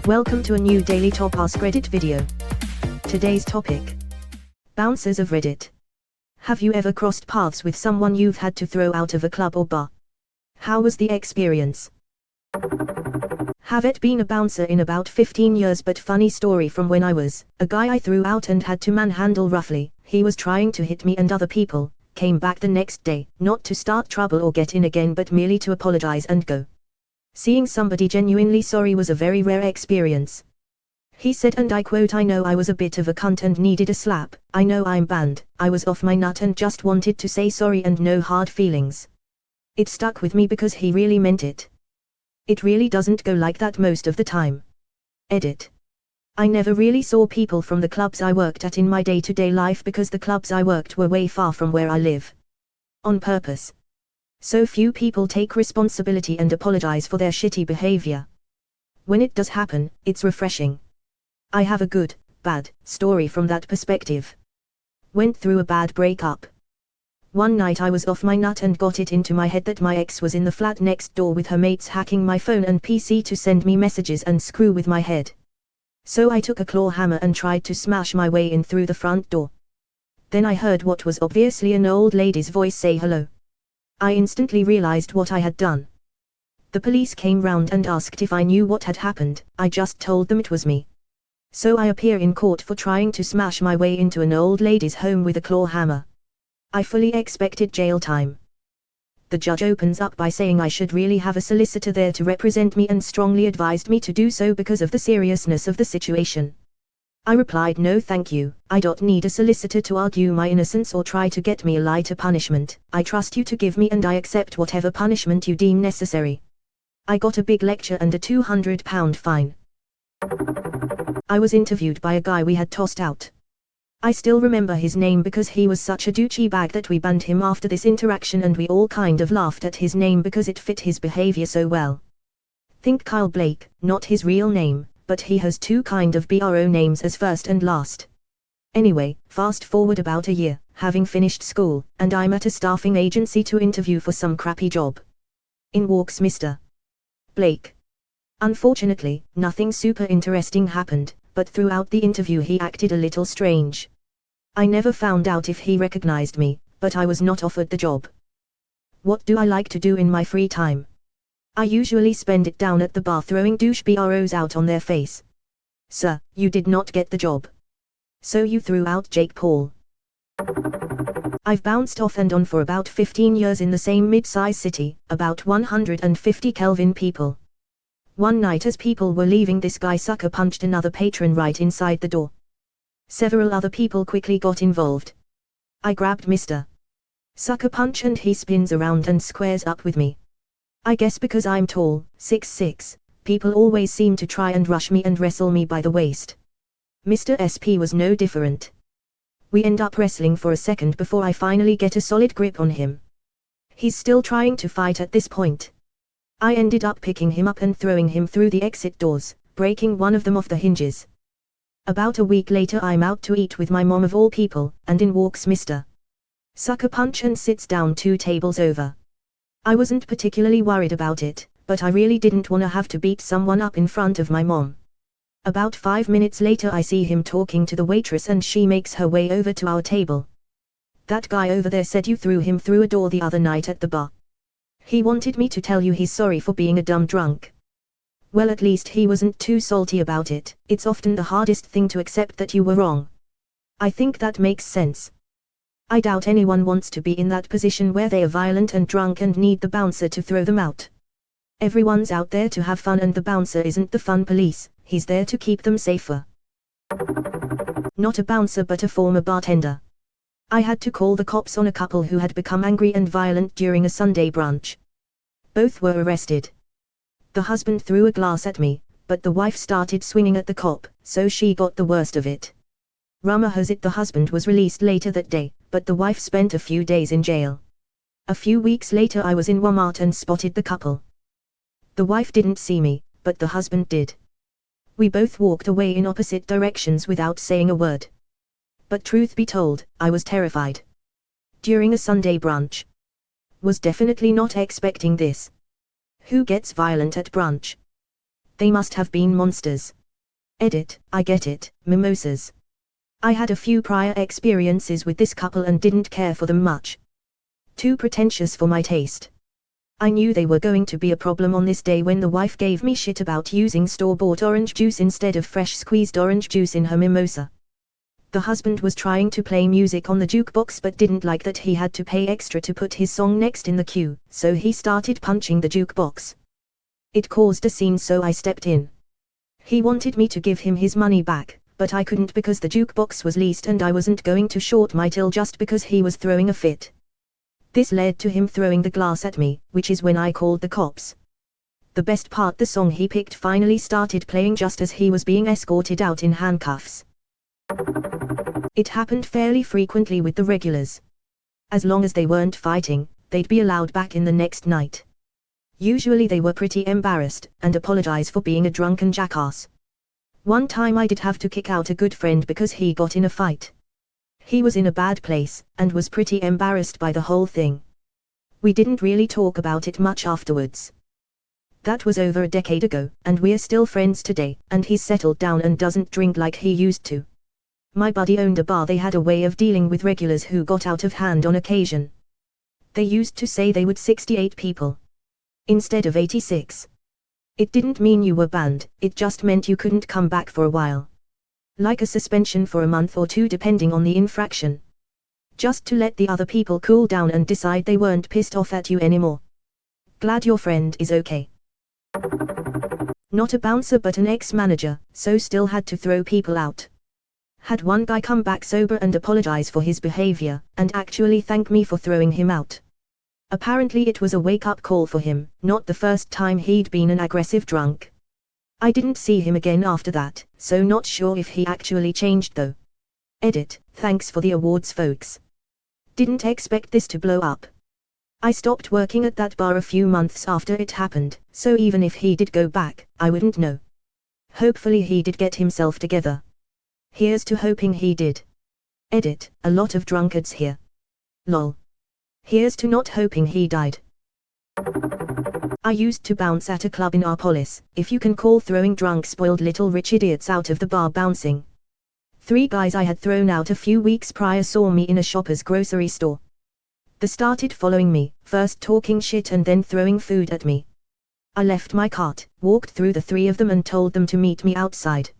Welcome to a new daily top Askreddit video. Today's topic: bouncers of Reddit. Have you ever crossed paths with someone you've had to throw out of a club or bar? How was the experience? Haven't been a bouncer in about 15 years, but funny story from when I was a guy I threw out and had to manhandle roughly. He was trying to hit me and other people, came back the next day, not to start trouble or get in again but merely to apologize and go. Seeing somebody genuinely sorry was a very rare experience. He said, and I quote, "I know I was a bit of a cunt and needed a slap, I know I'm banned, I was off my nut and just wanted to say sorry and no hard feelings." It stuck with me because he really meant it. It really doesn't go like that most of the time. Edit. I never really saw people from the clubs I worked at in my day-to-day life because the clubs I worked were way far from where I live. On purpose. So few people take responsibility and apologize for their shitty behavior. When it does happen, it's refreshing. I have a good, bad story from that perspective. Went through a bad breakup. One night I was off my nut and got it into my head that my ex was in the flat next door with her mates hacking my phone and PC to send me messages and screw with my head. So I took a claw hammer and tried to smash my way in through the front door. Then I heard what was obviously an old lady's voice say hello. I instantly realized what I had done. The police came round and asked if I knew what had happened. I just told them it was me. So I appear in court for trying to smash my way into an old lady's home with a claw hammer. I fully expected jail time. The judge opens up by saying I should really have a solicitor there to represent me and strongly advised me to do so because of the seriousness of the situation. I replied, no thank you, I don't need a solicitor to argue my innocence or try to get me a lighter punishment. I trust you to give me and I accept whatever punishment you deem necessary. I got a big lecture and a £200 fine. I was interviewed by a guy we had tossed out. I still remember his name because he was such a douchey bag that we banned him after this interaction and we all kind of laughed at his name because it fit his behavior so well. Think Kyle Blake, not his real name, but he has two kind of BRO names as first and last. Anyway, fast forward about a year, having finished school, and I'm at a staffing agency to interview for some crappy job. In walks Mr. Blake. Unfortunately, nothing super interesting happened, but throughout the interview he acted a little strange. I never found out if he recognized me, but I was not offered the job. What do I like to do in my free time? I usually spend it down at the bar throwing douche BROs out on their face. Sir, you did not get the job. So you threw out Jake Paul. I've bounced off and on for about 15 years in the same mid-size city, about 150 Kelvin people. One night as people were leaving, this guy sucker punched another patron right inside the door. Several other people quickly got involved. I grabbed Mr. Sucker Punch and he spins around and squares up with me. I guess because I'm tall, 6'6", people always seem to try and rush me and wrestle me by the waist. Mr. SP was no different. We end up wrestling for a second before I finally get a solid grip on him. He's still trying to fight at this point. I ended up picking him up and throwing him through the exit doors, breaking one of them off the hinges. About a week later I'm out to eat with my mom of all people, and in walks Mr. Sucker Punch and sits down 2 tables over. I wasn't particularly worried about it, but I really didn't want to have to beat someone up in front of my mom. About 5 minutes later I see him talking to the waitress and she makes her way over to our table. That guy over there said you threw him through a door the other night at the bar. He wanted me to tell you he's sorry for being a dumb drunk. Well, at least he wasn't too salty about it. It's often the hardest thing to accept that you were wrong. I think that makes sense. I doubt anyone wants to be in that position where they are violent and drunk and need the bouncer to throw them out. Everyone's out there to have fun and the bouncer isn't the fun police, he's there to keep them safer. Not a bouncer but a former bartender. I had to call the cops on a couple who had become angry and violent during a Sunday brunch. Both were arrested. The husband threw a glass at me, but the wife started swinging at the cop, so she got the worst of it. Rumor has it the husband was released later that day, but the wife spent a few days in jail. A few weeks later I was in Walmart and spotted the couple. The wife didn't see me, but the husband did. We both walked away in opposite directions without saying a word. But truth be told, I was terrified. During a Sunday brunch. Was definitely not expecting this. Who gets violent at brunch? They must have been monsters. Edit, I get it, mimosas. I had a few prior experiences with this couple and didn't care for them much. Too pretentious for my taste. I knew they were going to be a problem on this day when the wife gave me shit about using store-bought orange juice instead of fresh squeezed orange juice in her mimosa. The husband was trying to play music on the jukebox but didn't like that he had to pay extra to put his song next in the queue, so he started punching the jukebox. It caused a scene, so I stepped in. He wanted me to give him his money back, but I couldn't because the jukebox was leased and I wasn't going to short my till just because he was throwing a fit. This led to him throwing the glass at me, which is when I called the cops. The best part, the song he picked finally started playing just as he was being escorted out in handcuffs. It happened fairly frequently with the regulars. As long as they weren't fighting, they'd be allowed back in the next night. Usually they were pretty embarrassed, and apologize for being a drunken jackass. One time I did have to kick out a good friend because he got in a fight. He was in a bad place, and was pretty embarrassed by the whole thing. We didn't really talk about it much afterwards. That was over a decade ago, and we're still friends today, and he's settled down and doesn't drink like he used to. My buddy owned a bar. They had a way of dealing with regulars who got out of hand on occasion. They used to say they would 68 people instead of 86. It didn't mean you were banned, it just meant you couldn't come back for a while. Like a suspension for a month or two depending on the infraction. Just to let the other people cool down and decide they weren't pissed off at you anymore. Glad your friend is okay. Not a bouncer but an ex-manager, so still had to throw people out. Had one guy come back sober and apologize for his behavior, and actually thank me for throwing him out. Apparently it was a wake-up call for him, not the first time he'd been an aggressive drunk. I didn't see him again after that, so not sure if he actually changed though. Edit, thanks for the awards folks. Didn't expect this to blow up. I stopped working at that bar a few months after it happened, so even if he did go back, I wouldn't know. Hopefully he did get himself together. Here's to hoping he did. Edit, a lot of drunkards here. Lol. Here's to not hoping he died. I used to bounce at a club in our polis, if you can call throwing drunk spoiled little rich idiots out of the bar bouncing. 3 guys I had thrown out a few weeks prior saw me in a Shoppers grocery store. They started following me, first talking shit and then throwing food at me. I left my cart, walked through the 3 of them and told them to meet me outside.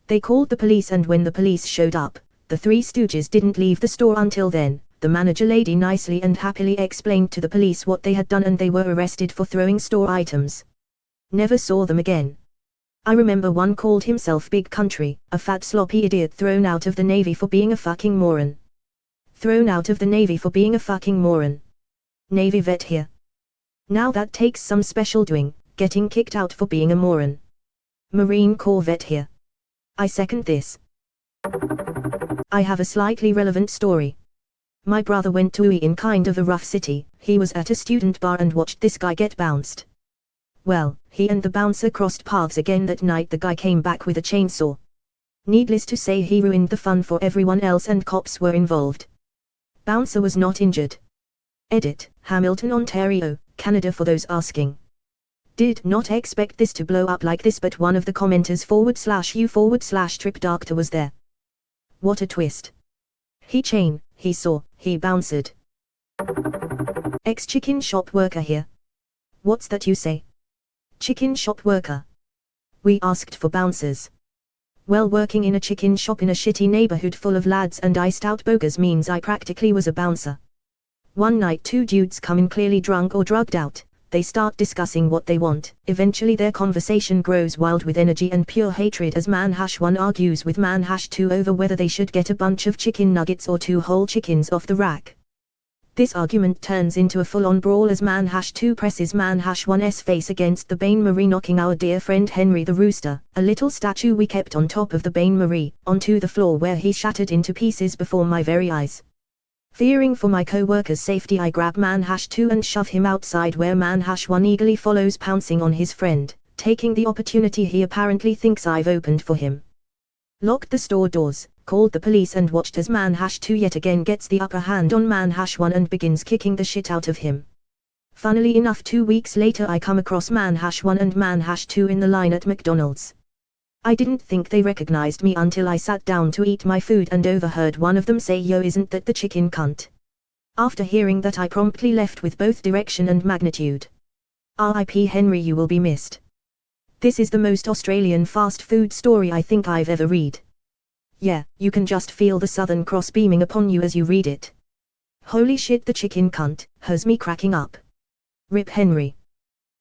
They called the police, and when the police showed up, the 3 stooges didn't leave the store until then. The manager lady nicely and happily explained to the police what they had done and they were arrested for throwing store items. Never saw them again. I remember one called himself Big Country, a fat sloppy idiot thrown out of the Navy for being a fucking moron. Thrown out of the Navy for being a fucking moron. Navy vet here. Now that takes some special doing, getting kicked out for being a moron. Marine Corps vet here. I second this. I have a slightly relevant story. My brother went to in kind of a rough city. He was at a student bar and watched this guy get bounced. Well, he and the bouncer crossed paths again that night. The guy came back with a chainsaw. Needless to say, he ruined the fun for everyone else and cops were involved. Bouncer was not injured. Edit, Hamilton, Ontario, Canada for those asking. Did not expect this to blow up like this, but one of the commenters /u/trip doctor was there. What a twist. He chain, he saw, he bounced. Ex-chicken shop worker here. What's that you say? Chicken shop worker. We asked for bouncers. Well, working in a chicken shop in a shitty neighborhood full of lads and iced out bogers means I practically was a bouncer. One night 2 dudes come in clearly drunk or drugged out. They start discussing what they want. Eventually their conversation grows wild with energy and pure hatred as man-1 argues with man-2 over whether they should get a bunch of chicken nuggets or 2 whole chickens off the rack. This argument turns into a full-on brawl as man-2 presses man-1's face against the Bain Marie, knocking our dear friend Henry the Rooster, a little statue we kept on top of the Bain Marie, onto the floor where he shattered into pieces before my very eyes. Fearing for my co-worker's safety, I grab man-2 and shove him outside, where man-1 eagerly follows, pouncing on his friend, taking the opportunity he apparently thinks I've opened for him. Locked the store doors, called the police and watched as man-2 yet again gets the upper hand on man-1 and begins kicking the shit out of him. Funnily enough, 2 weeks later I come across man-1 and man-2 in the line at McDonald's. I didn't think they recognized me until I sat down to eat my food and overheard one of them say, "Yo, isn't that the chicken cunt?" After hearing that, I promptly left with both direction and magnitude. R.I.P. Henry, you will be missed. This is the most Australian fast food story I think I've ever read. Yeah, you can just feel the Southern Cross beaming upon you as you read it. Holy shit, the chicken cunt, has me cracking up. Rip Henry.